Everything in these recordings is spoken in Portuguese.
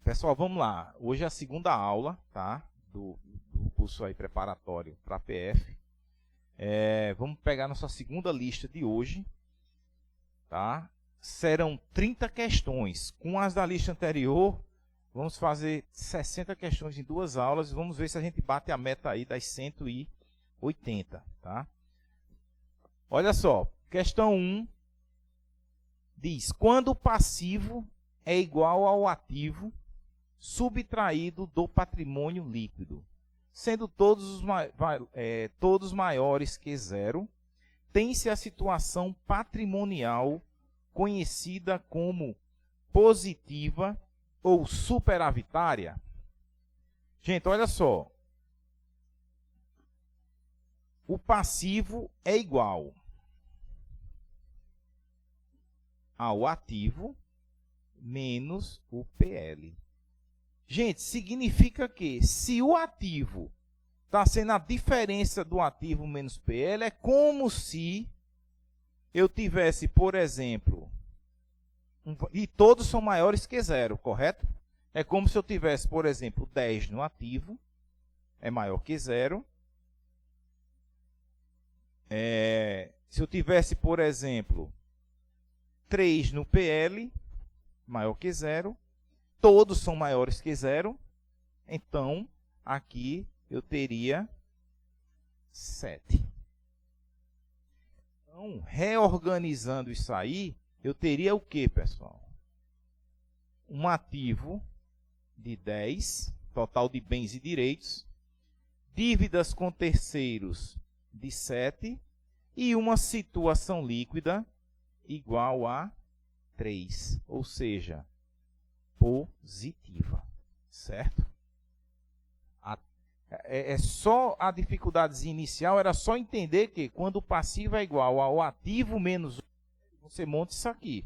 Pessoal, vamos lá. Hoje é a segunda aula, tá? Do curso aí preparatório para PF. Vamos pegar nossa segunda lista de hoje, tá? Serão 30 questões. Com as da lista anterior, vamos fazer 60 questões em 2 aulas e vamos ver se a gente bate a meta aí das 180, tá? Olha só, questão 1 diz: quando o passivo é igual ao ativo subtraído do patrimônio líquido, sendo todos maiores que zero, tem-se a situação patrimonial conhecida como positiva ou superavitária? Gente, olha só. O passivo é igual ao ativo menos o PL. Gente, significa que se o ativo está sendo a diferença do ativo menos PL, é como se eu tivesse, por exemplo, e todos são maiores que zero, correto? É como se eu tivesse, por exemplo, 10 no ativo, é maior que zero. Se eu tivesse, por exemplo, 3 no PL, maior que zero. Todos são maiores que zero, então aqui eu teria 7. Então, reorganizando isso aí, eu teria o que, pessoal? Um ativo de 10, total de bens e direitos, dívidas com terceiros de 7 e uma situação líquida igual a 3, ou seja, positiva, certo? Só a dificuldadezinha inicial era só entender que quando o passivo é igual ao ativo menos 1, você monta isso aqui,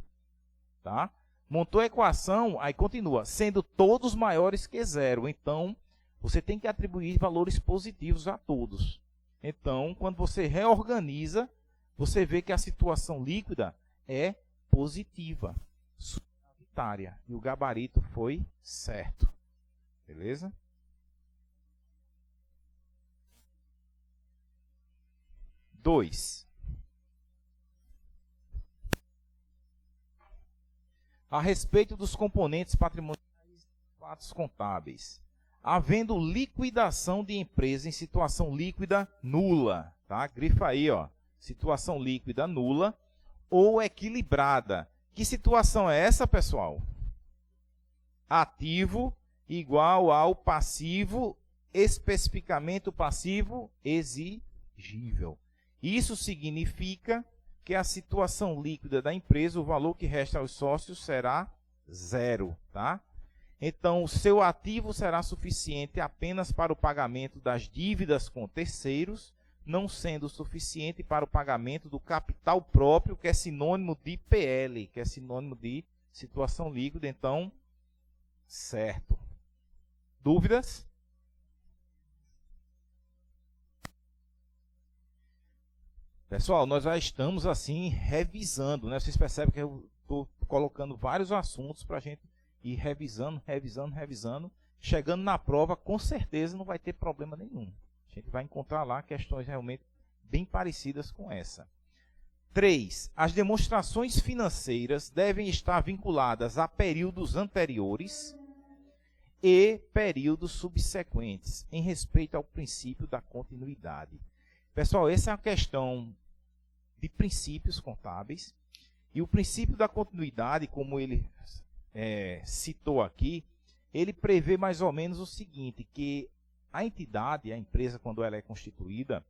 tá? Montou a equação, aí continua, sendo todos maiores que zero. Então, você tem que atribuir valores positivos a todos. Então, quando você reorganiza, você vê que a situação líquida é positiva, superavitária, e o gabarito foi certo. Beleza? Dois. A respeito dos componentes patrimoniais e fatos contábeis. Havendo liquidação de empresa em situação líquida nula, tá? Grifa aí, ó. Situação líquida nula ou equilibrada. Que situação é essa, pessoal? Ativo igual ao passivo, especificamente o passivo exigível. Isso significa que a situação líquida da empresa, o valor que resta aos sócios será 0, tá? Então, o seu ativo será suficiente apenas para o pagamento das dívidas com terceiros, não sendo suficiente para o pagamento do capital próprio, que é sinônimo de PL, que é sinônimo de situação líquida. Então, certo. Dúvidas? Pessoal, nós já estamos assim revisando, né? Vocês percebem que eu estou colocando vários assuntos para a gente ir revisando. Chegando na prova, com certeza não vai ter problema nenhum. A gente vai encontrar lá questões realmente bem parecidas com essa. 3. As demonstrações financeiras devem estar vinculadas a períodos anteriores e períodos subsequentes, em respeito ao princípio da continuidade. Pessoal, essa é uma questão de princípios contábeis. E o princípio da continuidade, como ele citou aqui, ele prevê mais ou menos o seguinte, que a entidade, a empresa, quando ela é constituída,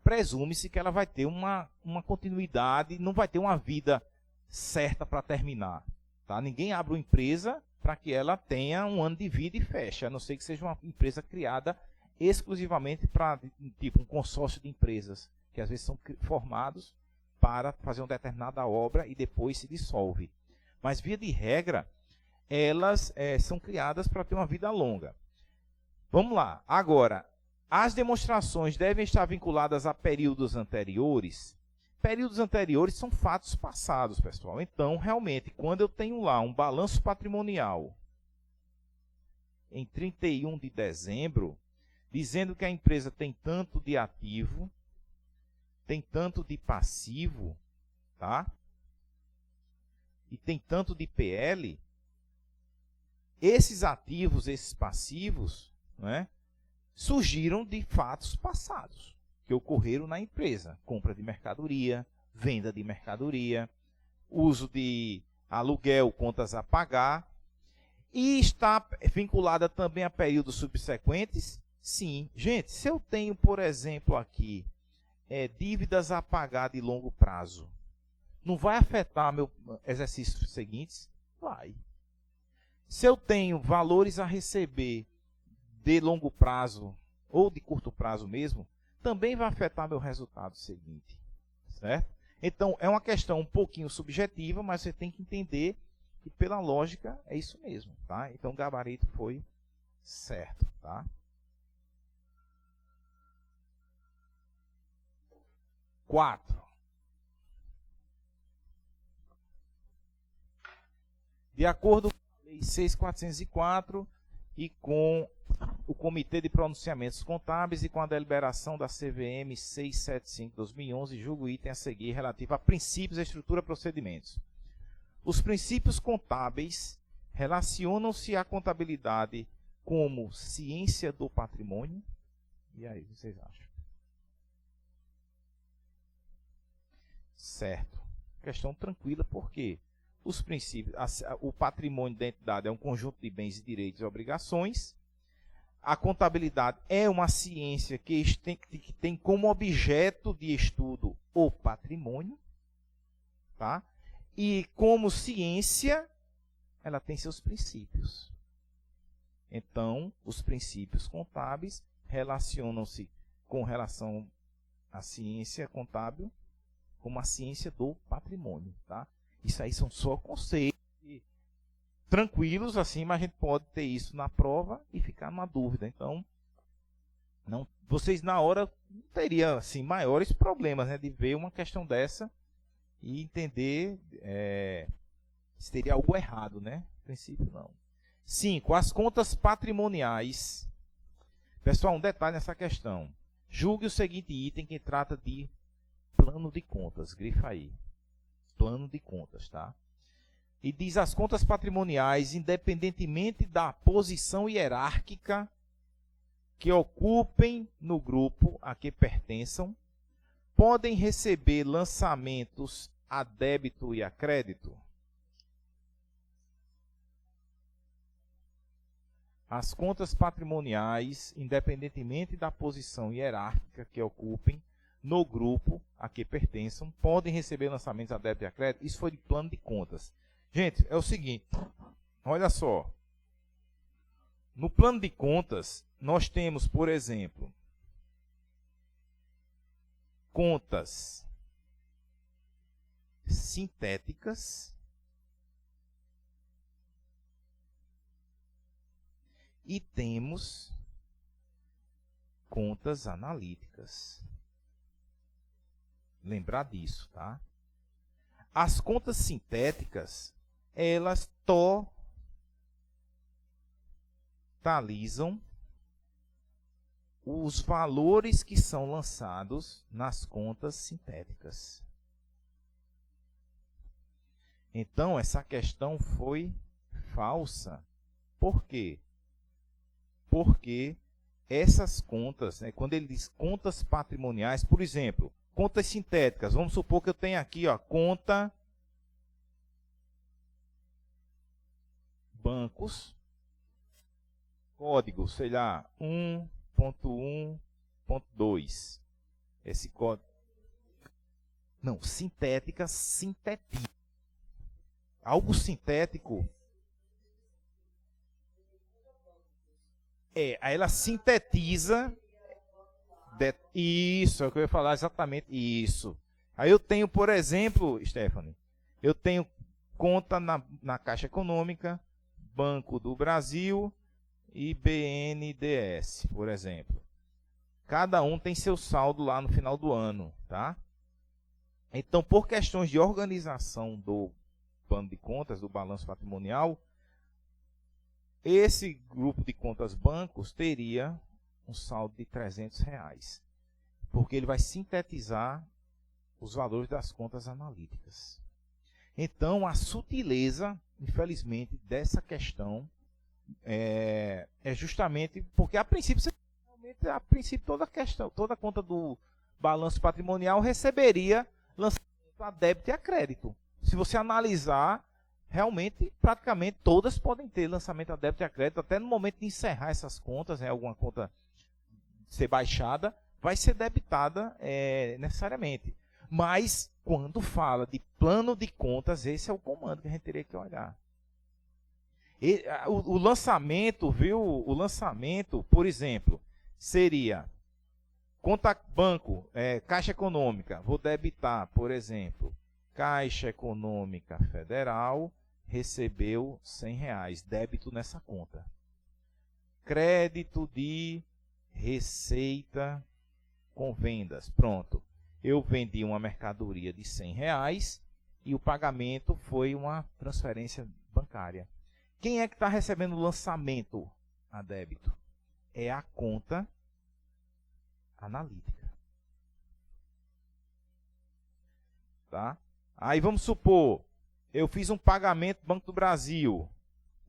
presume-se que ela vai ter uma continuidade, não vai ter uma vida certa para terminar. Tá? Ninguém abre uma empresa para que ela tenha um ano de vida e feche, a não ser que seja uma empresa criada exclusivamente para tipo um consórcio de empresas, que às vezes são formados para fazer uma determinada obra e depois se dissolve. Mas, via de regra, elas são criadas para ter uma vida longa. Vamos lá. Agora, As demonstrações devem estar vinculadas a períodos anteriores. Períodos anteriores são fatos passados, pessoal. Então, realmente, quando eu tenho lá um balanço patrimonial em 31 de dezembro, dizendo que a empresa tem tanto de ativo, tem tanto de passivo, tá? E tem tanto de PL, esses ativos, esses passivos, né, surgiram de fatos passados que ocorreram na empresa. Compra de mercadoria, venda de mercadoria, uso de aluguel, contas a pagar. E está vinculada também a períodos subsequentes? Sim. Gente, se eu tenho, por exemplo, aqui, dívidas a pagar de longo prazo, não vai afetar meu exercícios seguintes? Vai. Se eu tenho valores a receber de longo prazo ou de curto prazo mesmo, também vai afetar meu resultado seguinte, certo? Então, é uma questão um pouquinho subjetiva, mas você tem que entender que, pela lógica, é isso mesmo, tá? Então, o gabarito foi certo, tá? Quatro. De acordo com a Lei 6.404 e com o Comitê de Pronunciamentos Contábeis e com a deliberação da CVM 675/2011, julgo o item a seguir relativo a princípios, estrutura e procedimentos. Os princípios contábeis relacionam-se à contabilidade como ciência do patrimônio? E aí, vocês acham? Certo. Questão tranquila, por quê? Os princípios, o patrimônio da entidade é um conjunto de bens e direitos e obrigações. A contabilidade é uma ciência que tem como objeto de estudo o patrimônio, tá? E como ciência, ela tem seus princípios. Então, os princípios contábeis relacionam-se com relação à ciência contábil como a ciência do patrimônio, tá? Isso aí são só conceitos tranquilos, assim, mas a gente pode ter isso na prova e ficar numa dúvida. Então, vocês na hora não teriam assim, maiores problemas, né, de ver uma questão dessa e entender se teria algo errado, né? No princípio, não. 5. As contas patrimoniais. Pessoal, um detalhe nessa questão. Julgue o seguinte item que trata de plano de contas. Grifa aí. Plano de contas, tá? E diz as contas patrimoniais, independentemente da posição hierárquica que ocupem no grupo a que pertençam, podem receber lançamentos a débito e a crédito. As contas patrimoniais, independentemente da posição hierárquica que ocupem no grupo a que pertençam, podem receber lançamentos a débito e a crédito. Isso foi de plano de contas. Gente, é o seguinte, olha só. No plano de contas, nós temos, por exemplo, contas sintéticas e temos contas analíticas. Lembrar disso, tá? As contas sintéticas, elas totalizam os valores que são lançados nas contas sintéticas. Então, essa questão foi falsa. Por quê? Porque essas contas, né, quando ele diz contas patrimoniais, por exemplo, contas sintéticas, vamos supor que eu tenha aqui, ó, conta bancos, código, sei lá, 1.1.2. Esse código. Não, sintética, sintetiza. Algo sintético. Aí ela sintetiza. Isso, é o que eu ia falar exatamente. Isso. Aí eu tenho, por exemplo, Stephanie, eu tenho conta na Caixa Econômica, Banco do Brasil e BNDES, por exemplo. cada um tem seu saldo lá no final do ano, tá? Então, por questões de organização do plano de contas, do balanço patrimonial, esse grupo de contas bancos teria um saldo de R$300, porque ele vai sintetizar os valores das contas analíticas. Então, a sutileza, infelizmente, dessa questão é justamente porque, a princípio, toda a conta do balanço patrimonial receberia lançamento a débito e a crédito. Se você analisar, realmente, praticamente todas podem ter lançamento a débito e a crédito, até no momento de encerrar essas contas, alguma conta ser baixada, vai ser debitada necessariamente. Mas, quando fala de plano de contas, esse é o comando que a gente teria que olhar. O lançamento, viu? O lançamento, por exemplo, seria conta banco, Caixa Econômica. Vou debitar, por exemplo, Caixa Econômica Federal recebeu R$100, débito nessa conta. Crédito de receita com vendas. Pronto. Eu vendi uma mercadoria de R$100 e o pagamento foi uma transferência bancária. Quem é que está recebendo o lançamento a débito? É a conta analítica. Tá? Aí vamos supor, eu fiz um pagamento Banco do Brasil,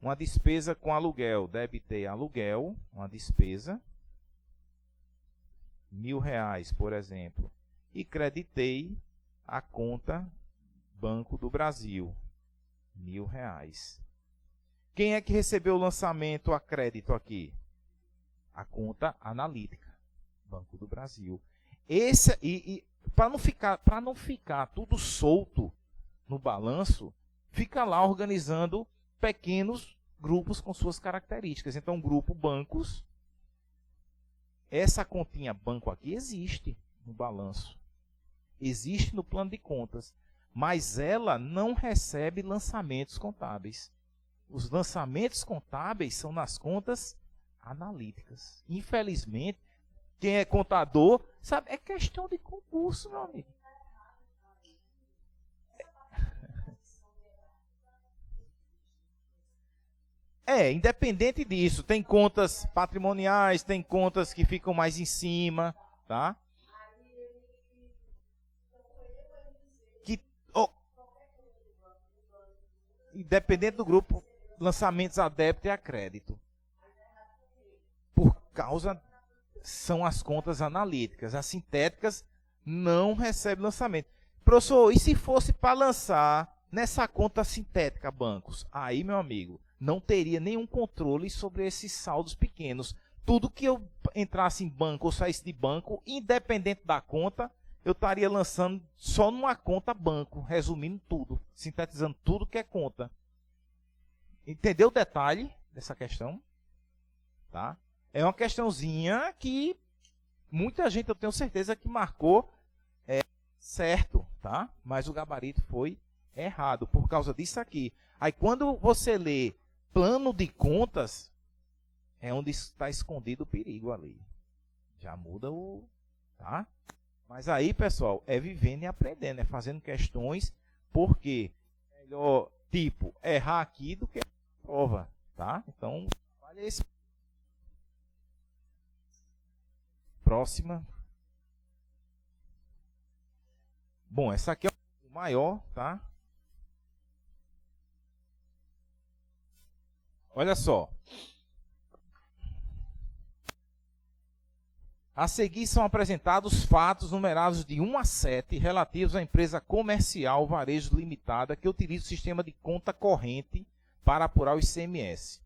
uma despesa com aluguel, debitei aluguel, uma despesa, R$1.000, por exemplo, e creditei a conta Banco do Brasil, R$1.000. Quem é que recebeu o lançamento a crédito aqui? A conta analítica, Banco do Brasil. Para não ficar tudo solto no balanço, fica lá organizando pequenos grupos com suas características. Então, grupo bancos, essa continha banco aqui existe no balanço, existe no plano de contas, mas ela não recebe lançamentos contábeis. Os lançamentos contábeis são nas contas analíticas. Infelizmente, quem é contador, sabe, é questão de concurso, meu amigo. Independente disso, tem contas patrimoniais, tem contas que ficam mais em cima, tá? Independente do grupo, lançamentos a débito e a crédito. Por causa, são as contas analíticas. As sintéticas não recebem lançamento. Professor, e se fosse para lançar nessa conta sintética bancos? Aí, meu amigo, não teria nenhum controle sobre esses saldos pequenos. Tudo que eu entrasse em banco ou saísse de banco, independente da conta, eu estaria lançando só numa conta banco, resumindo tudo, sintetizando tudo que é conta. Entendeu o detalhe dessa questão? Tá? É uma questãozinha que muita gente, eu tenho certeza, que marcou certo, tá? Mas o gabarito foi errado por causa disso aqui. Aí quando você lê plano de contas, é onde está escondido o perigo ali. Já muda o... Tá? Mas aí, pessoal, é vivendo e aprendendo, é fazendo questões, porque é melhor, tipo, errar aqui do que prova, tá? Então, olha esse. Próxima. Bom, essa aqui é o maior, tá? Olha só. A seguir são apresentados fatos numerados de 1 a 7 relativos à empresa comercial Varejo Limitada que utiliza o sistema de conta corrente para apurar o ICMS.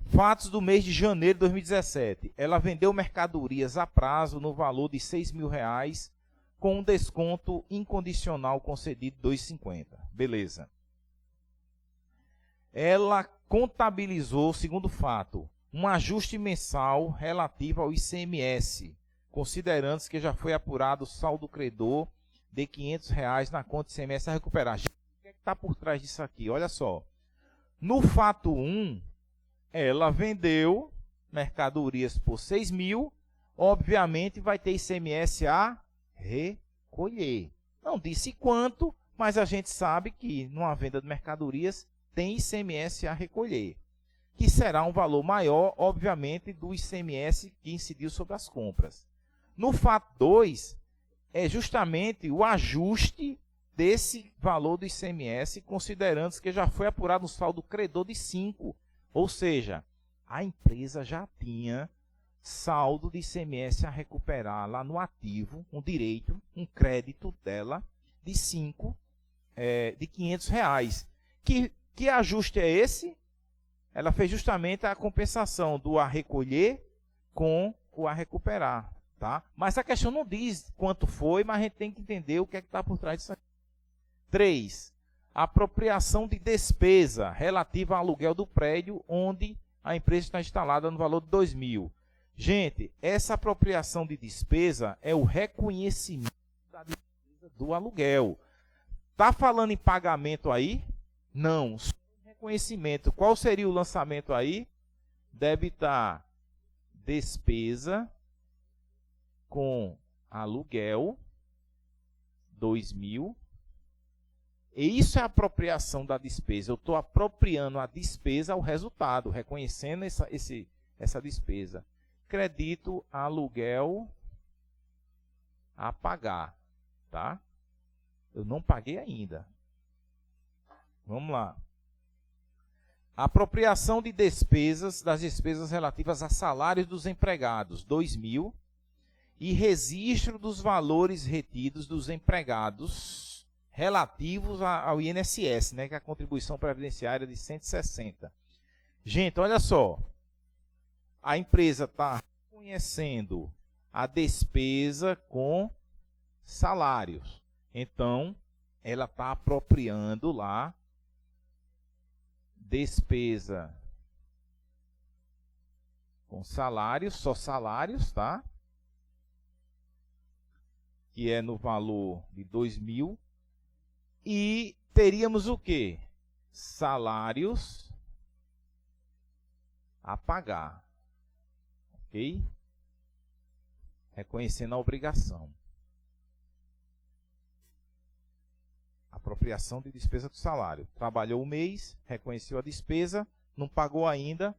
Fatos do mês de janeiro de 2017. Ela vendeu mercadorias a prazo no valor de R$6.000 com um desconto incondicional concedido de R$2,50. Beleza. Ela contabilizou, segundo fato, um ajuste mensal relativo ao ICMS, considerando-se que já foi apurado o saldo credor de R$500 na conta de ICMS a recuperar. O que está por trás disso aqui? Olha só. No fato 1, ela vendeu mercadorias por R$6.000, obviamente vai ter ICMS a recolher. Não disse quanto, mas a gente sabe que numa venda de mercadorias tem ICMS a recolher, que será um valor maior, obviamente, do ICMS que incidiu sobre as compras. No fato 2, é justamente o ajuste desse valor do ICMS, considerando que já foi apurado um saldo credor de 5, ou seja, a empresa já tinha saldo de ICMS a recuperar lá no ativo, um direito, um crédito dela de 5, de R$500. Que ajuste é esse? Ela fez justamente a compensação do a recolher com o a recuperar. Tá? Mas a questão não diz quanto foi, mas a gente tem que entender o que é que está por trás disso aqui. 3. Apropriação de despesa relativa ao aluguel do prédio onde a empresa está instalada no valor de R$2.000. Gente, essa apropriação de despesa é o reconhecimento da despesa do aluguel. Está falando em pagamento aí? Não. Só reconhecimento. Qual seria o lançamento aí? Debitar despesa com aluguel, R$2.000. E isso é apropriação da despesa. Eu estou apropriando a despesa ao resultado, reconhecendo essa despesa. Credito aluguel a pagar. Tá? Eu não paguei ainda. Vamos lá. Apropriação de despesas, das despesas relativas a salários dos empregados, R$2.000. E registro dos valores retidos dos empregados relativos ao INSS, né, que é a contribuição previdenciária de 160. Gente, olha só. A empresa está reconhecendo a despesa com salários. Então, ela está apropriando lá despesa com salários, só salários, tá? Que é no valor de R$2.000. E teríamos o quê? Salários a pagar. Ok? Reconhecendo a obrigação. Apropriação de despesa do salário. Trabalhou um mês, reconheceu a despesa, não pagou ainda,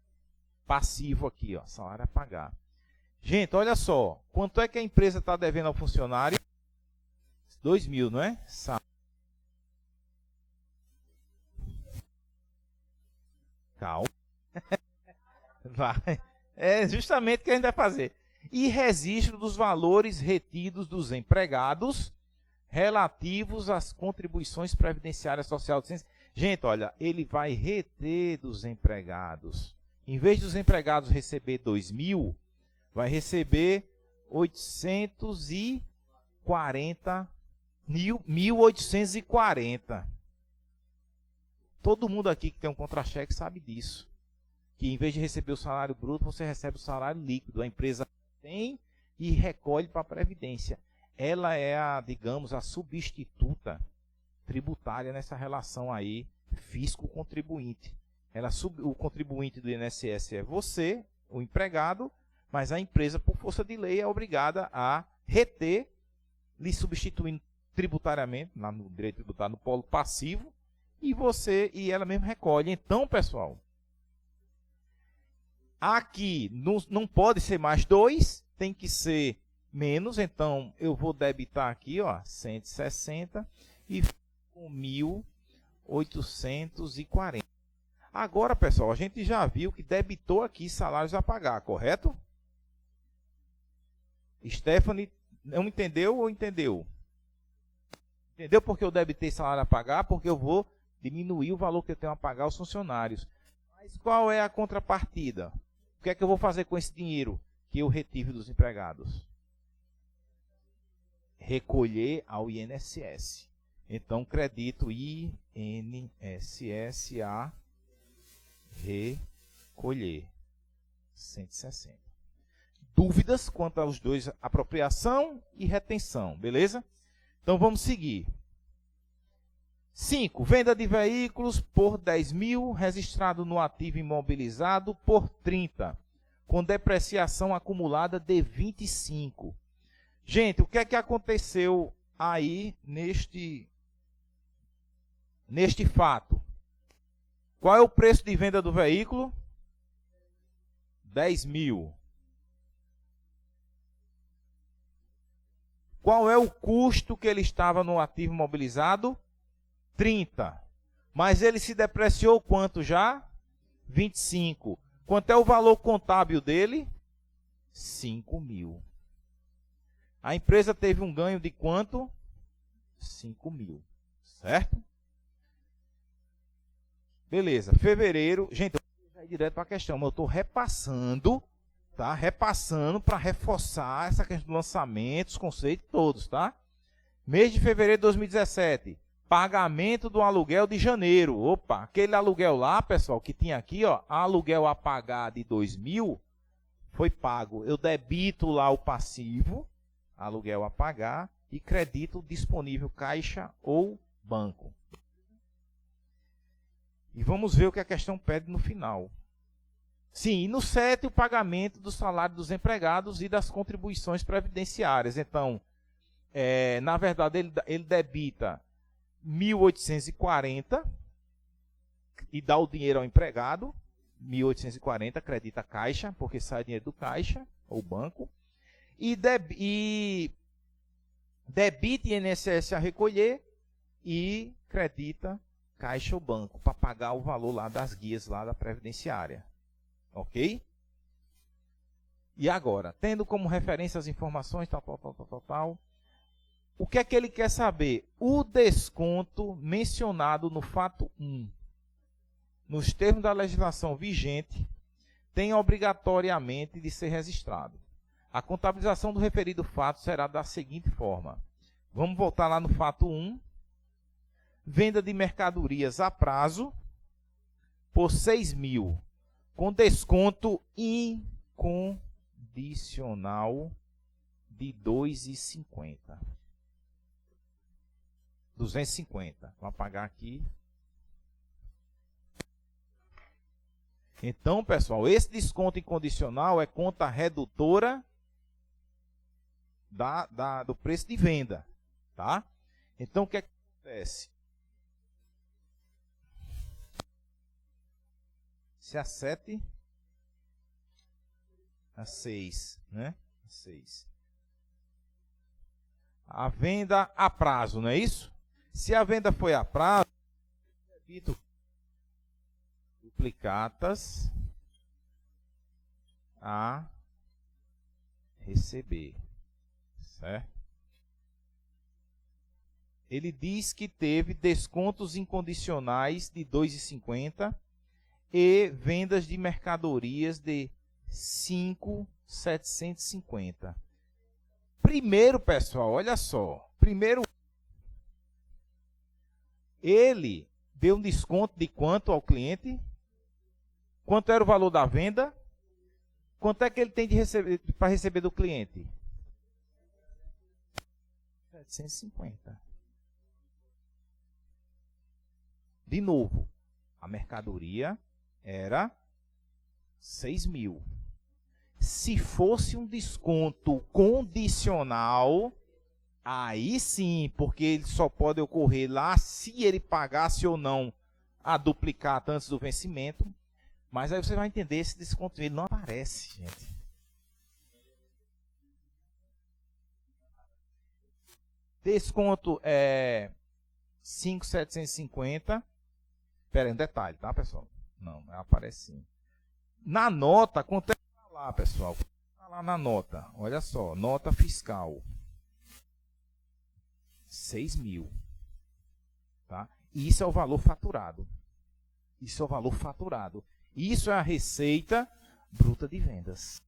passivo aqui, ó, salário a pagar. Gente, olha só, quanto é que a empresa está devendo ao funcionário? R$2.000, não é? Calma. Vai. É justamente o que a gente vai fazer. E registro dos valores retidos dos empregados relativos às contribuições previdenciárias social de ciência. Gente, olha, ele vai reter dos empregados. Em vez dos empregados receber R$2.000, vai receber 1.840. Todo mundo aqui que tem um contra-cheque sabe disso. Que em vez de receber o salário bruto, você recebe o salário líquido. A empresa tem e recolhe para a Previdência. Ela é digamos, a substituta tributária nessa relação aí, fisco-contribuinte. O contribuinte do INSS é você, o empregado, mas a empresa, por força de lei, é obrigada a reter, lhe substituindo tributariamente, no direito tributário, no polo passivo, e ela mesma recolhe. Então, pessoal, aqui não pode ser mais 2, tem que ser menos. Então, eu vou debitar aqui, ó, 160 e com 1.840. Agora, pessoal, a gente já viu que debitou aqui salários a pagar, correto? Stephanie, não entendeu ou entendeu? Entendeu porque eu debitei salário a pagar? Porque eu vou diminuir o valor que eu tenho a pagar aos funcionários. Mas qual é a contrapartida? O que é que eu vou fazer com esse dinheiro que eu retive dos empregados? Recolher ao INSS. Então, credito INSS a recolher. 160. Dúvidas quanto aos dois, apropriação e retenção, beleza? Então, vamos seguir. 5. Venda de veículos por 10.000, registrado no ativo imobilizado por 30. com depreciação acumulada de 25. Gente, o que é que aconteceu aí neste fato? Qual é o preço de venda do veículo? 10 mil. Qual é o custo que ele estava no ativo imobilizado? 30. Mas ele se depreciou quanto já? 25. Quanto é o valor contábil dele? 5 mil. A empresa teve um ganho de quanto? 5 mil. Certo? Beleza. Fevereiro. Gente, eu vou ir direto para a questão, mas eu estou repassando, tá? Repassando para reforçar essa questão do lançamento, os conceitos todos, tá? Mês de fevereiro de 2017. Pagamento do aluguel de janeiro. Opa, aquele aluguel lá, pessoal, que tinha aqui, ó, aluguel a pagar de 2.000, foi pago. Eu debito lá o passivo, aluguel a pagar, e credito disponível caixa ou banco. E vamos ver o que a questão pede no final. Sim, e no 7, o pagamento do salário dos empregados e das contribuições previdenciárias. Então, na verdade, ele debita 1.840 e dá o dinheiro ao empregado. 1.840, acredita a caixa, porque sai dinheiro do caixa ou banco. E debita INSS a recolher e credita caixa ou banco para pagar o valor lá das guias lá da previdenciária. Ok? E agora, tendo como referência as informações, tal. O que é que ele quer saber? O desconto mencionado no fato 1, nos termos da legislação vigente, tem obrigatoriamente de ser registrado. A contabilização do referido fato será da seguinte forma. Vamos voltar lá no fato 1. Venda de mercadorias a prazo por 6.000, com desconto incondicional de 250. 250. Vamos apagar aqui. Então, pessoal, esse desconto incondicional é conta redutora do preço de venda. Tá? Então, o que acontece? Se a 7, a 6, né? 6. A venda a prazo, não é isso? Se a venda foi a prazo, repito, duplicatas a receber, certo? Ele diz que teve descontos incondicionais de 2,50 e vendas de mercadorias de 5.750. Primeiro, pessoal, olha só. Primeiro, ele deu um desconto de quanto ao cliente? Quanto era o valor da venda? Quanto é que ele tem de receber para receber do cliente? 750. De novo, a mercadoria era 6.000. Se fosse um desconto condicional, aí sim, porque ele só pode ocorrer lá se ele pagasse ou não a duplicata antes do vencimento. Mas aí você vai entender, esse desconto ele não aparece, gente. Desconto é 5.750. Espera aí, um detalhe, tá, pessoal? Não, aparece sim. Na nota, quanto é que está lá, pessoal? Está lá na nota. Olha só, nota fiscal. 6.000. Tá? E isso é o valor faturado. Isso é o valor faturado. Isso é a receita bruta de vendas.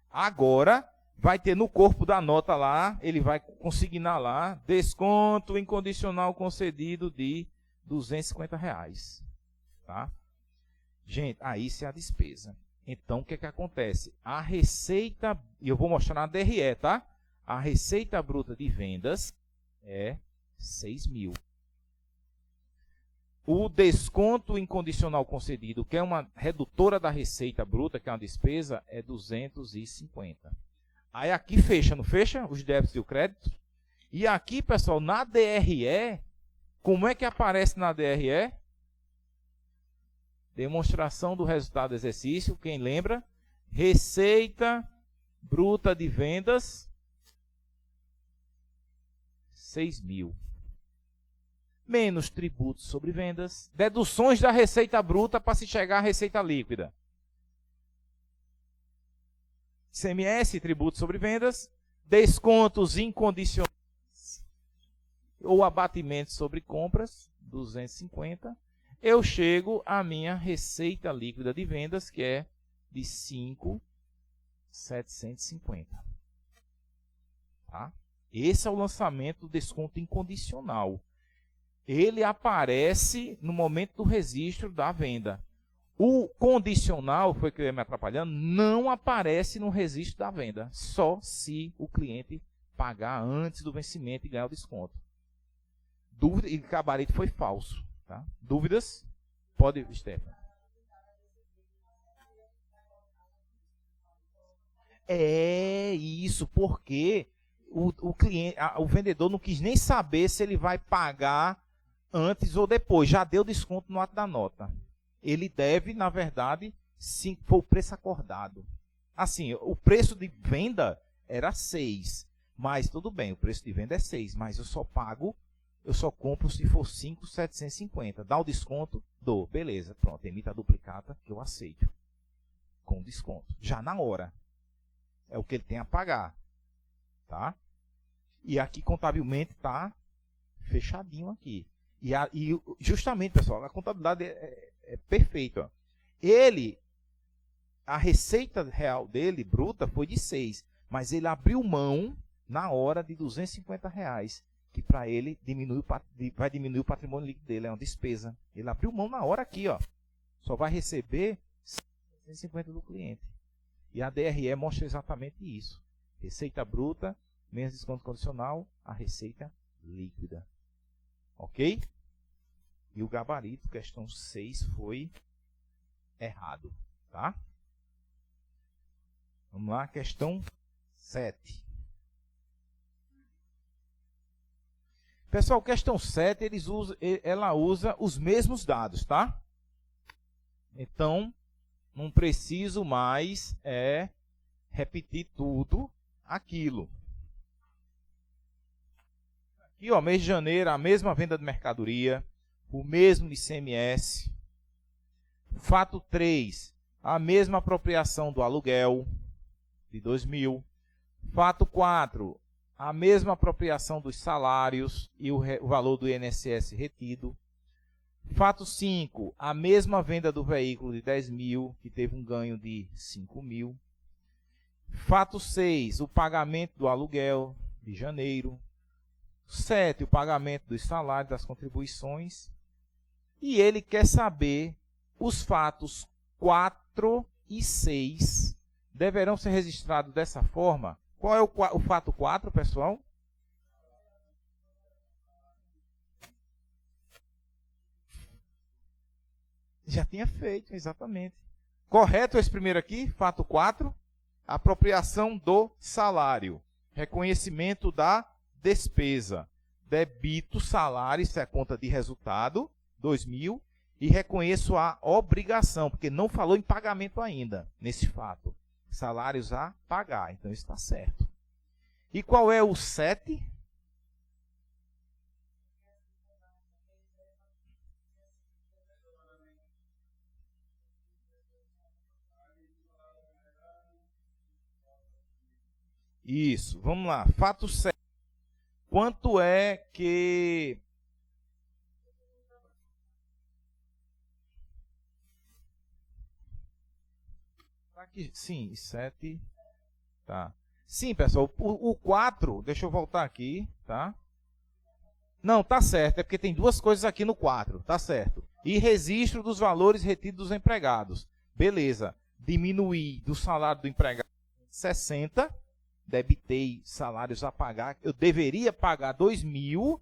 Agora, vai ter no corpo da nota lá, ele vai consignar lá, desconto incondicional concedido de R$250. Tá? Gente, aí isso é a despesa. Então, o que é que acontece? A receita, e eu vou mostrar na DRE, tá? A receita bruta de vendas é 6.000. O desconto incondicional concedido, que é uma redutora da receita bruta, que é uma despesa, é 250. Aí aqui fecha, não fecha? Os débitos e o crédito. E aqui, pessoal, na DRE, como é que aparece na DRE? Demonstração do resultado do exercício, quem lembra? Receita bruta de vendas, 6.000. Menos tributos sobre vendas, deduções da receita bruta para se chegar à receita líquida. ICMS, tributos sobre vendas, descontos incondicionais ou abatimentos sobre compras, 250. Eu chego à minha receita líquida de vendas, que é de 5.750. Tá? Esse é o lançamento do desconto incondicional. Ele aparece no momento do registro da venda. O condicional, foi que eu ia me atrapalhando, não aparece no registro da venda, só se o cliente pagar antes do vencimento e ganhar o desconto. Dúvida, e gabarito foi falso. Tá? Dúvidas? Pode, Stefano. É isso, porque o cliente, o vendedor não quis nem saber se ele vai pagar antes ou depois. Já deu desconto no ato da nota. Ele deve, na verdade, sim, foi o preço acordado. Assim, o preço de venda era 6, mas tudo bem, o preço de venda é 6, mas eu só compro se for 5.750. Dá o desconto? Dou. Beleza, pronto, emita a duplicata que eu aceito. Com desconto. Já na hora. É o que ele tem a pagar. Tá? E aqui, contabilmente, está fechadinho aqui. E justamente, pessoal, a contabilidade é perfeita. A receita real dele, bruta, foi de 6. Mas ele abriu mão na hora de R$250. Que para ele vai diminuir o patrimônio líquido dele, é uma despesa. Ele abriu mão na hora aqui, ó. Só vai receber 150 do cliente. E a DRE mostra exatamente isso. Receita bruta, menos desconto condicional, a receita líquida. Ok? E o gabarito, questão 6, foi errado. Tá? Vamos lá, questão 7. Pessoal, questão 7, ela usa os mesmos dados, tá? Então, não preciso mais repetir tudo aquilo. Aqui, ó, mês de janeiro, a mesma venda de mercadoria, o mesmo ICMS. Fato 3, a mesma apropriação do aluguel de 2.000. Fato 4, a mesma apropriação dos salários e o valor do INSS retido. Fato 5, a mesma venda do veículo de 10.000, que teve um ganho de 5.000. Fato 6, o pagamento do aluguel de janeiro. 7, o pagamento dos salários, das contribuições. E ele quer saber os fatos 4 e 6 deverão ser registrados dessa forma. Qual é o fato 4, pessoal? Já tinha feito, exatamente. Correto esse primeiro aqui? Fato 4. Apropriação do salário. Reconhecimento da despesa. Debito salário, isso é a conta de resultado, 2.000. E reconheço a obrigação, porque não falou em pagamento ainda, nesse fato. Salários a pagar, então isso está certo. E qual é o 7? Isso, vamos lá. Fato 7. Quanto é que... Aqui, sim, 7. Tá. Sim, pessoal, o 4, deixa eu voltar aqui, tá? Não, tá certo, é porque tem duas coisas aqui no 4, tá certo. E registro dos valores retidos dos empregados. Beleza. Diminuir do salário do empregado 60, debitei salários a pagar, eu deveria pagar 2.000,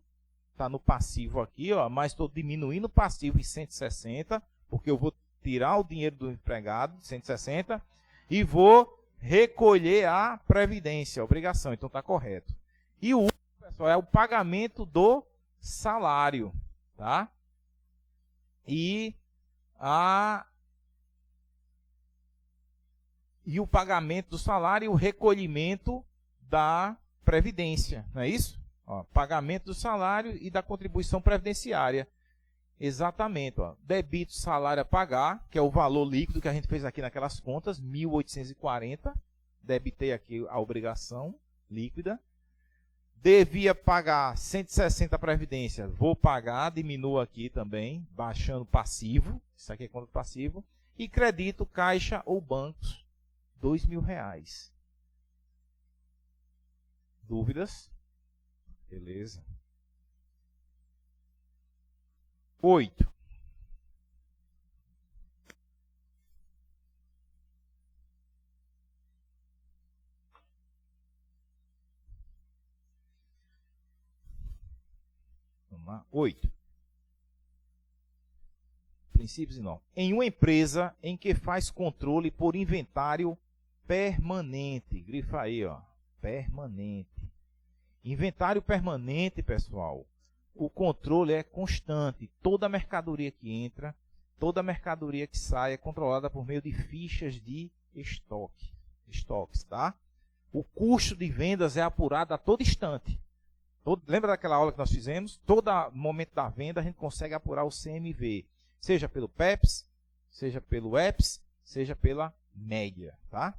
está no passivo aqui, ó, mas estou diminuindo o passivo em 160, porque eu vou tirar o dinheiro do empregado, 160, e vou recolher a previdência, a obrigação. Então está correto. E o último, pessoal, é o pagamento do salário, tá? E o pagamento do salário e o recolhimento da previdência, não é isso? Ó, pagamento do salário e da contribuição previdenciária. Exatamente, ó. Débito salário a pagar, que é o valor líquido que a gente fez aqui naquelas contas, 1.840. Debitei aqui a obrigação líquida. Devia pagar 160 a previdência, vou pagar, diminuo aqui também, baixando passivo, isso aqui é conta passivo, e credito, caixa ou bancos, R$2.000. Dúvidas? Beleza. 8. Vamos lá. 8. Princípios e normas. Em uma empresa em que faz controle por inventário permanente. Grifa aí, ó. Permanente. Inventário permanente, pessoal. O controle é constante. Toda mercadoria que entra, toda mercadoria que sai é controlada por meio de fichas de estoques, tá? O custo de vendas é apurado a todo instante. Lembra daquela aula que nós fizemos? Todo momento da venda a gente consegue apurar o CMV, seja pelo PEPS, seja pelo EPS, seja pela média, tá?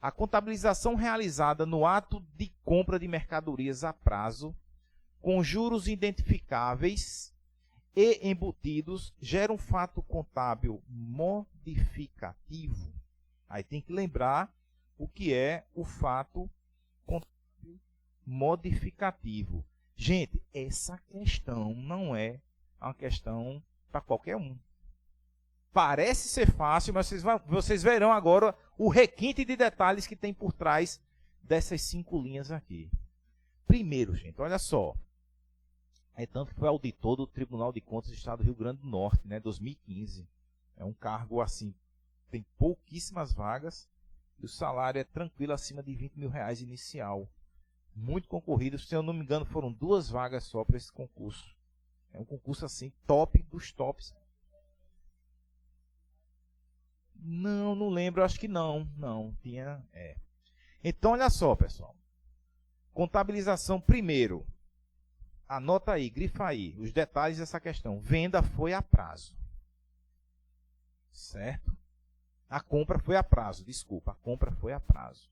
A contabilização realizada no ato de compra de mercadorias a prazo, com juros identificáveis e embutidos, gera um fato contábil modificativo. Aí tem que lembrar o que é o fato contábil modificativo. Gente, essa questão não é uma questão para qualquer um. Parece ser fácil, mas vocês verão agora o requinte de detalhes que tem por trás dessas 5 linhas aqui. Primeiro, gente, olha só. É tanto que foi auditor do Tribunal de Contas do Estado do Rio Grande do Norte, né, 2015. É um cargo assim, tem pouquíssimas vagas e o salário é tranquilo, acima de R$20.000 inicial. Muito concorrido, se eu não me engano, foram 2 vagas só para esse concurso. É um concurso assim, top dos tops. Não lembro, acho que não. Não, tinha. Então, olha só, pessoal. Contabilização primeiro. Anota aí, grifa aí, os detalhes dessa questão. Venda foi a prazo. Certo? A compra foi a prazo, desculpa, a compra foi a prazo.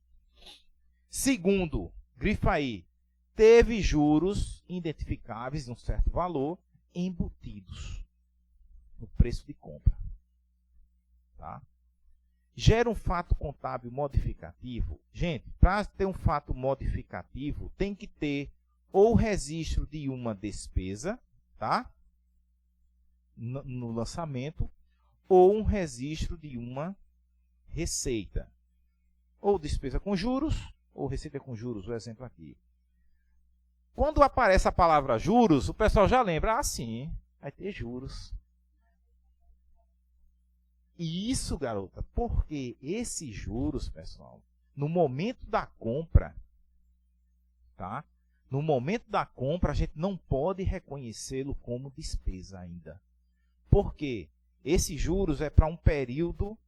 Segundo, grifa aí, teve juros identificáveis de um certo valor embutidos no preço de compra. Tá? Gera um fato contábil modificativo. Gente, para ter um fato modificativo, tem que ter ou registro de uma despesa, tá? No lançamento, ou um registro de uma receita. Ou despesa com juros, ou receita com juros, o exemplo aqui. Quando aparece a palavra juros, o pessoal já lembra, sim, vai ter juros. E isso, garota, porque esses juros, pessoal, no momento da compra, tá? No momento da compra, a gente não pode reconhecê-lo como despesa ainda. Por quê? Esses juros é para um período.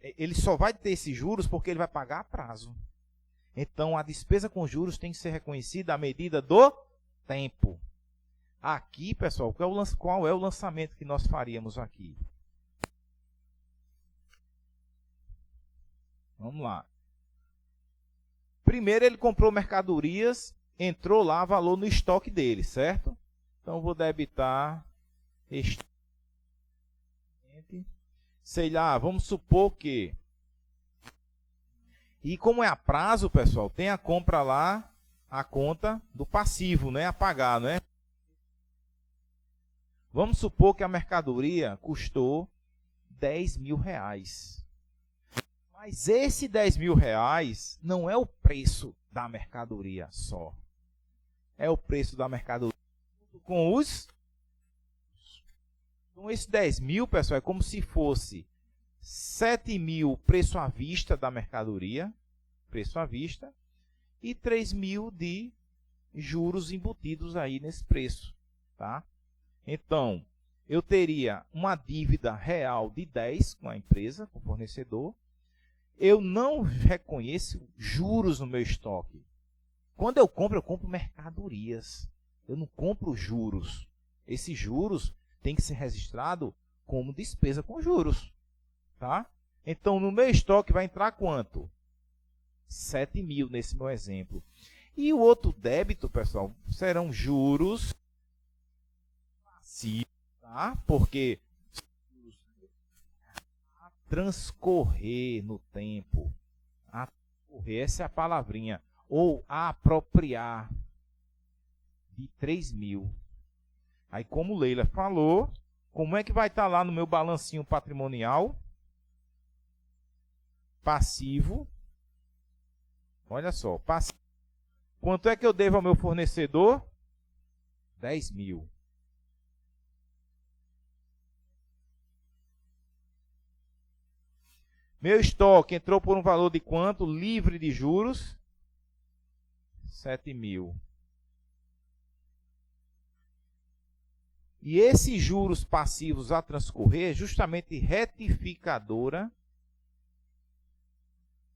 Ele só vai ter esses juros porque ele vai pagar a prazo. Então, a despesa com juros tem que ser reconhecida à medida do tempo. Aqui, pessoal, qual é o lançamento que nós faríamos aqui? Vamos lá. Primeiro, ele comprou mercadorias, entrou lá valor no estoque dele, certo? Então, vou debitar este. Sei lá, vamos supor que... E como é a prazo, pessoal, tem a compra lá, a conta do passivo, né? A pagar, né? Vamos supor que a mercadoria custou R$10.000. Mas esse R$10.000 não é o preço da mercadoria só. É o preço da mercadoria com os... Então, esse 10 mil, pessoal, é como se fosse 7 mil preço à vista da mercadoria, preço à vista, e 3 mil de juros embutidos aí nesse preço, tá? Então, eu teria uma dívida real de 10 com a empresa, com o fornecedor. Eu não reconheço juros no meu estoque. Quando eu compro mercadorias. Eu não compro juros. Esses juros tem que ser registrado como despesa com juros, tá? Então, no meu estoque vai entrar quanto? 7 mil nesse meu exemplo. E o outro débito, pessoal, serão juros passivos, tá? Porque a transcorrer no tempo, a transcorrer, essa é a palavrinha, ou a apropriar de 3 mil. Aí, como Leila falou, como é que vai estar lá no meu balancinho patrimonial? Passivo. Olha só, passivo. Quanto é que eu devo ao meu fornecedor? 10 mil. Meu estoque entrou por um valor de quanto? Livre de juros? 7 mil. E esses juros passivos a transcorrer é justamente retificadora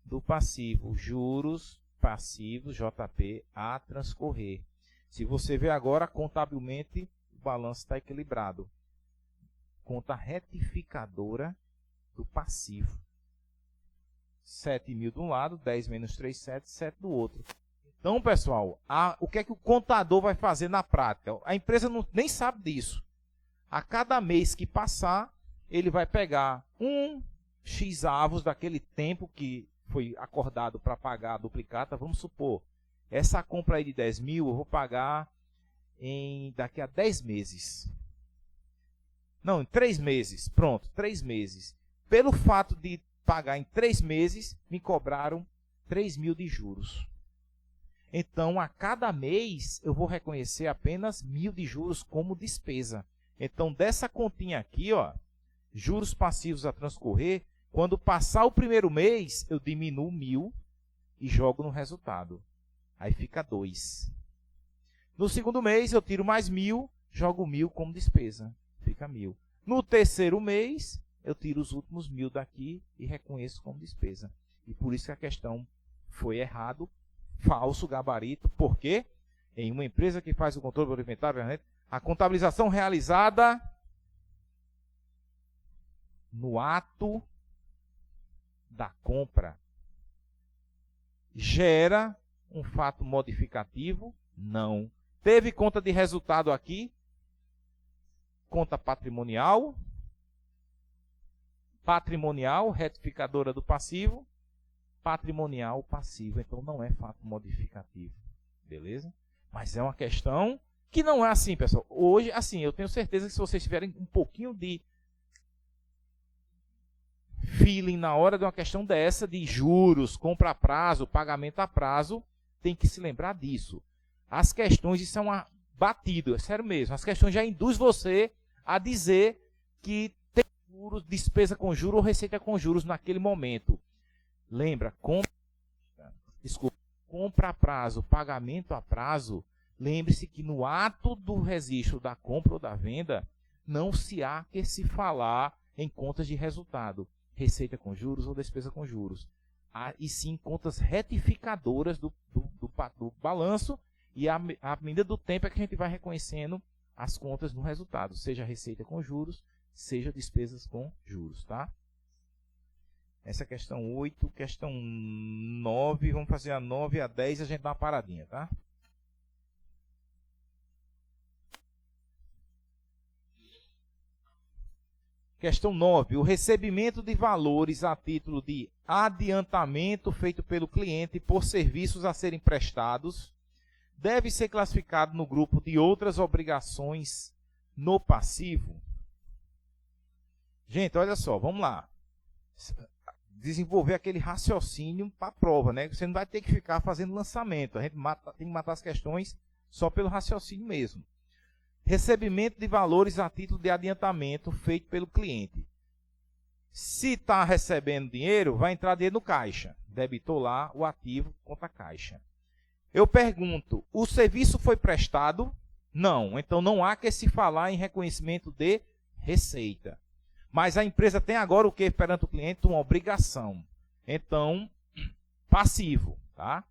do passivo. Juros passivos, JP, a transcorrer. Se você ver agora, contabilmente, o balanço está equilibrado. Conta retificadora do passivo. 7 mil de um lado, 10 menos 3, 7, 7 do outro. Então, pessoal, o que é que o contador vai fazer na prática? A empresa nem sabe disso. A cada mês que passar, ele vai pegar um X avos daquele tempo que foi acordado para pagar a duplicata. Vamos supor, essa compra aí de 10 mil eu vou pagar daqui a 10 meses. Não, em 3 meses. Pronto, 3 meses. Pelo fato de pagar em 3 meses, me cobraram 3 mil de juros. Então, a cada mês, eu vou reconhecer apenas 1.000 de juros como despesa. Então, dessa continha aqui, ó, juros passivos a transcorrer, quando passar o primeiro mês, eu diminuo 1.000 e jogo no resultado. Aí fica 2. No segundo mês, eu tiro mais 1.000, jogo 1.000 como despesa. Fica 1.000. No terceiro mês, eu tiro os últimos 1.000 daqui e reconheço como despesa. E por isso que a questão foi errado, falso gabarito, porque em uma empresa que faz o controle do inventário, a contabilização realizada no ato da compra gera um fato modificativo? Não. Teve conta de resultado aqui? Conta patrimonial, retificadora do passivo, patrimonial, passivo. Então, não é fato modificativo. Beleza? Mas é uma questão que não é assim, pessoal. Hoje, assim, eu tenho certeza que se vocês tiverem um pouquinho de feeling na hora de uma questão dessa, de juros, compra a prazo, pagamento a prazo, tem que se lembrar disso. As questões, isso é uma batida, é sério mesmo. As questões já induzem você a dizer que tem juros, despesa com juros ou receita com juros naquele momento. Lembra, compra a prazo, pagamento a prazo, lembre-se que no ato do registro da compra ou da venda, não se há que se falar em contas de resultado, receita com juros ou despesa com juros. E sim contas retificadoras do balanço, e à medida do tempo é que a gente vai reconhecendo as contas no resultado, seja receita com juros, seja despesas com juros, tá? Essa é a questão 8, questão 9, vamos fazer a 9 e a 10 e a gente dá uma paradinha, tá? Questão 9. O recebimento de valores a título de adiantamento feito pelo cliente por serviços a serem prestados deve ser classificado no grupo de outras obrigações no passivo. Gente, olha só, vamos lá. Desenvolver aquele raciocínio para a prova, né? Você não vai ter que ficar fazendo lançamento. A gente tem que matar as questões só pelo raciocínio mesmo. recebimento de valores a título de adiantamento feito pelo cliente. Se está recebendo dinheiro, vai entrar dinheiro no caixa. Debitou lá o ativo conta caixa. Eu pergunto, o serviço foi prestado? Não. Então não há que se falar em reconhecimento de receita. Mas a empresa tem agora o que perante o cliente? Uma obrigação. Então, passivo. Tá?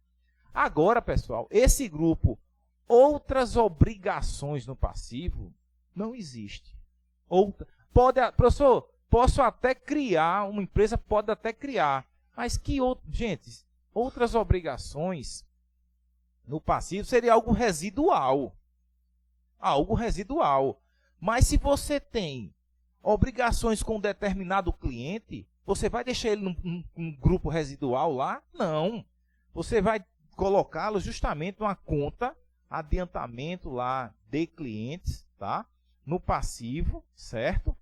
Agora, pessoal, esse grupo, outras obrigações no passivo, não existe. Professor, posso até criar, uma empresa pode até criar, mas gente, outras obrigações no passivo seria algo residual. Algo residual. Mas se você tem obrigações com um determinado cliente, você vai deixar ele num grupo residual lá? Não. Você vai colocá-lo justamente numa conta, adiantamento lá de clientes, tá? No passivo, certo?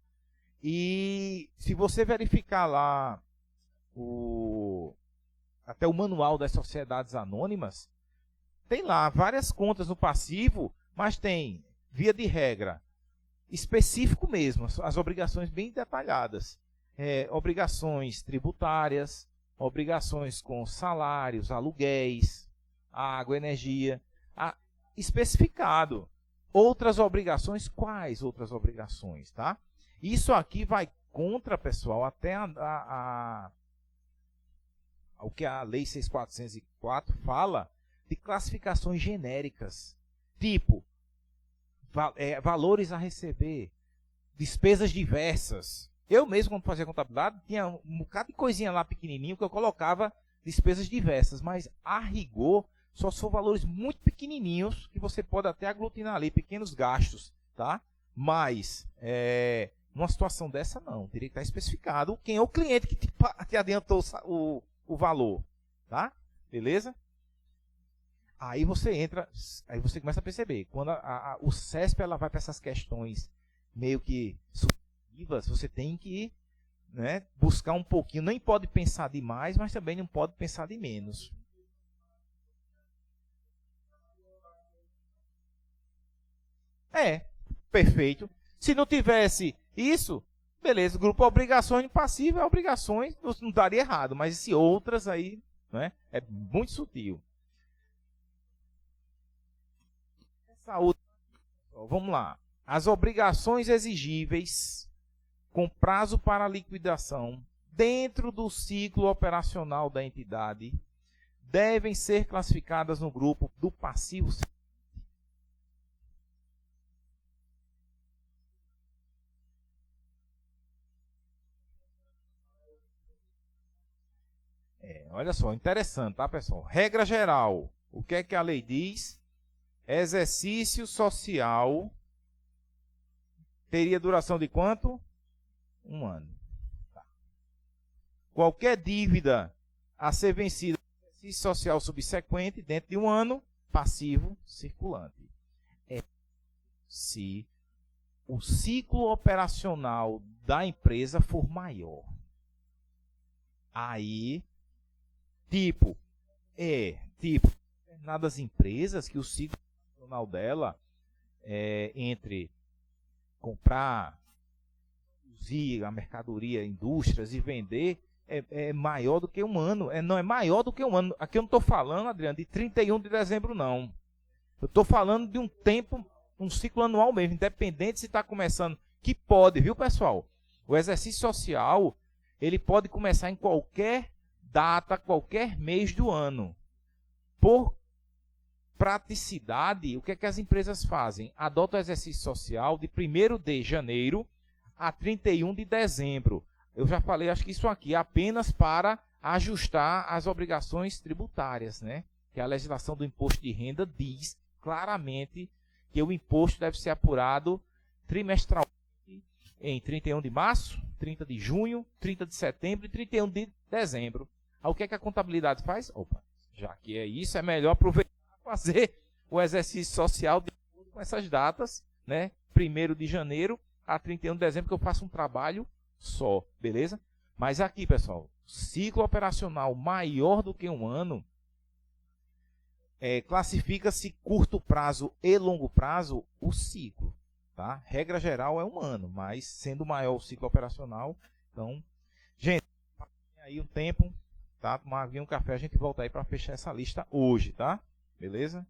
E se você verificar lá até o manual das sociedades anônimas, tem lá várias contas no passivo, mas tem, via de regra, específico mesmo, as obrigações bem detalhadas. Obrigações tributárias, obrigações com salários, aluguéis, água, energia, especificado. Outras obrigações, quais outras obrigações, tá? Isso aqui vai contra, pessoal, até o que a Lei 6.404 fala de classificações genéricas, tipo valores a receber, despesas diversas. Eu mesmo, quando fazia contabilidade, tinha um bocado de coisinha lá pequenininho que eu colocava despesas diversas, mas a rigor só são valores muito pequenininhos que você pode até aglutinar ali, pequenos gastos, tá? Mas, numa situação dessa não, teria que estar especificado quem é o cliente que te adiantou o valor, tá? Beleza? Aí você começa a perceber, quando o CESP ela vai para essas questões meio que subjetivas, você tem que, né, buscar um pouquinho, nem pode pensar demais, mas também não pode pensar de menos. Perfeito. Se não tivesse isso, beleza, grupo obrigações passivo é obrigações, não daria errado, mas se outras aí, né, é muito sutil. Vamos lá. As obrigações exigíveis com prazo para liquidação dentro do ciclo operacional da entidade devem ser classificadas no grupo do passivo. Olha só, interessante, tá, pessoal? Regra geral. O que é que a lei diz? Exercício social teria duração de quanto? 1 ano. Tá. Qualquer dívida a ser vencida no exercício social subsequente, dentro de 1 ano, passivo circulante. Se o ciclo operacional da empresa for maior. Aí, determinadas empresas que o ciclo operacional dela entre comprar, produzir a mercadoria, indústrias e vender é maior do que 1 ano. Não é maior do que 1 ano. Aqui eu não estou falando, Adriano, de 31 de dezembro, não. Eu estou falando de um tempo, um ciclo anual mesmo, independente se está começando, que pode, viu, pessoal? O exercício social, ele pode começar em qualquer data, qualquer mês do ano. Por praticidade, o que é que as empresas fazem? Adotam o exercício social de 1º de janeiro a 31 de dezembro. Eu já falei, acho que isso aqui é apenas para ajustar as obrigações tributárias, né? Que a legislação do imposto de renda diz claramente que o imposto deve ser apurado trimestralmente em 31 de março, 30 de junho, 30 de setembro e 31 de dezembro. Aí o que é que a contabilidade faz? Já que é isso, é melhor aproveitar para fazer o exercício social com essas datas, né? 1º de janeiro a 31 de dezembro, que eu faço um trabalho só, beleza? Mas aqui, pessoal, ciclo operacional maior do que 1 ano, classifica-se curto prazo e longo prazo o ciclo. tá? Regra geral é 1 ano, mas sendo maior o ciclo operacional, então, gente, aí um tempo, tá? Tomar um café, a gente volta aí para fechar essa lista hoje, tá? Beleza?